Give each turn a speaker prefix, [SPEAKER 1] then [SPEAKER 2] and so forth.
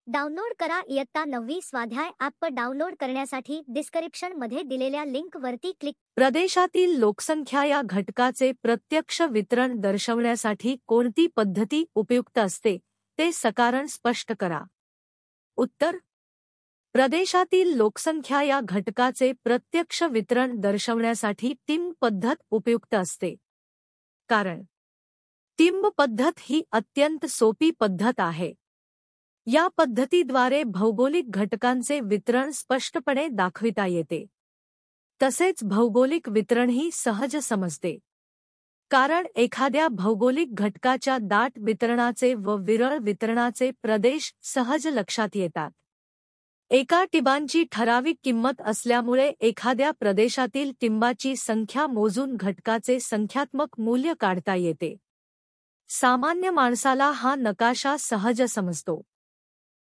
[SPEAKER 1] Download करा इयत्ता 9वी स्वाध्याय ॲप डाउनलोड करण्यासाठी डिस्क्रिप्शन मध्ये दिलेल्या लिंक वरती क्लिक.
[SPEAKER 2] प्रदेशातील लोकसंख्या या घटकाचे प्रत्यक्ष वितरण दर्शवण्यासाठी कोणती पद्धती उपयुक्त असते ते सकारण स्पष्ट करा. उत्तर: प्रदेशातील लोकसंख्या या घटकाचे प्रत्यक्ष वितरण दर्शवण्यासाठी टिंब पद्धत उपयुक्त असते. कारण टिंब पद्धत ही अत्यंत सोपी पद्धत आहे. या पद्धतीद्वारे भौगोलिक घटकांचे वितरण स्पष्टपणे दाखविता येते. तसेच भौगोलिक वितरणही सहज समजते. कारण एखाद्या भौगोलिक घटकाच्या दाट वितरणाचे व विरळ वितरणाचे प्रदेश सहज लक्षात येतात. एका टिंबांची ठराविक किंमत असल्यामुळे एखाद्या प्रदेशातील टिंबाची संख्या मोजून घटकाचे संख्यात्मक मूल्य काढता येते. सामान्य माणसाला हा नकाशा सहज समजतो.